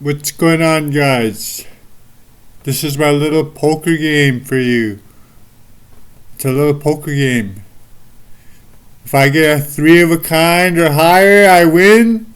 What's going on, guys? This is my little poker game for you. It's a little poker game. If I get a 3 of a kind or higher, I win.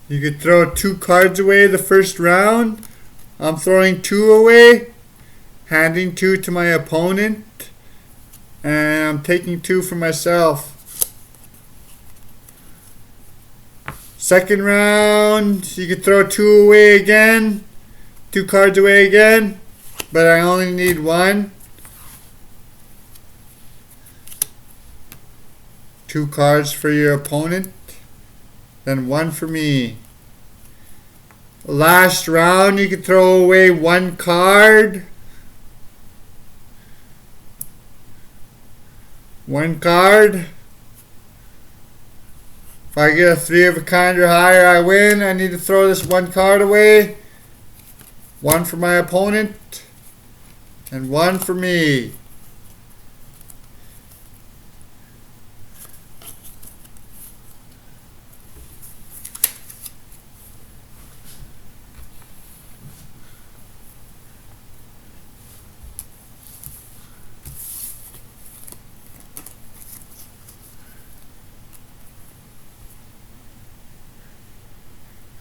You could throw 2 cards away the first round. I'm throwing 2 away, handing 2 to my opponent, and I'm taking 2 for myself. Second round, you could throw 2 away again, 2 cards away again, but I only need 1. 2 cards for your opponent. Then 1 for me. Last round, you can throw away 1 card. 1 card. If I get a 3 of a kind or higher, I win. I need to throw this 1 card away. 1 for my opponent. And 1 for me.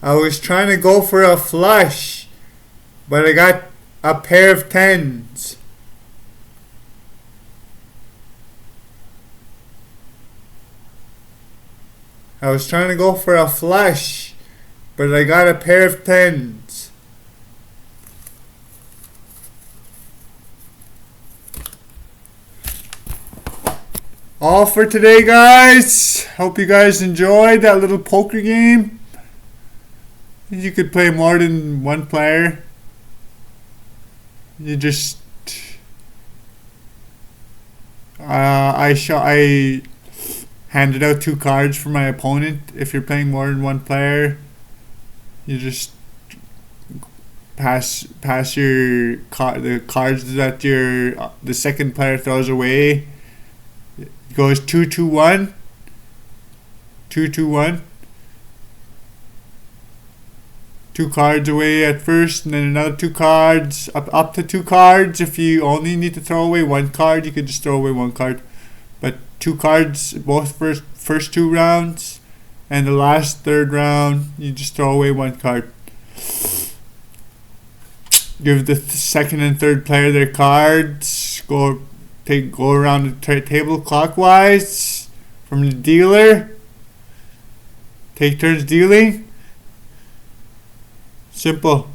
I was trying to go for a flush, but I got a pair of 10s. I was trying to go for a flush, but I got a pair of 10s. All for today, guys. Hope you guys enjoyed that little poker game. You could play more than 1 player. You just I handed out 2 cards for my opponent. If you're playing more than 1 player, you just pass your the cards that the second player throws away. It goes 2-2-1, 2-2-1. 2 cards away at first, and then another 2 cards, up to 2 cards. If you only need to throw away 1 card, you could just throw away 1 card. But 2 cards, both first 2 rounds, and the last 3rd round, you just throw away 1 card. Give the second and third player their cards. Go around the table clockwise from the dealer. Take turns dealing. Simple.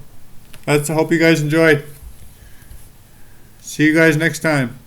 I hope you guys enjoyed. See you guys next time.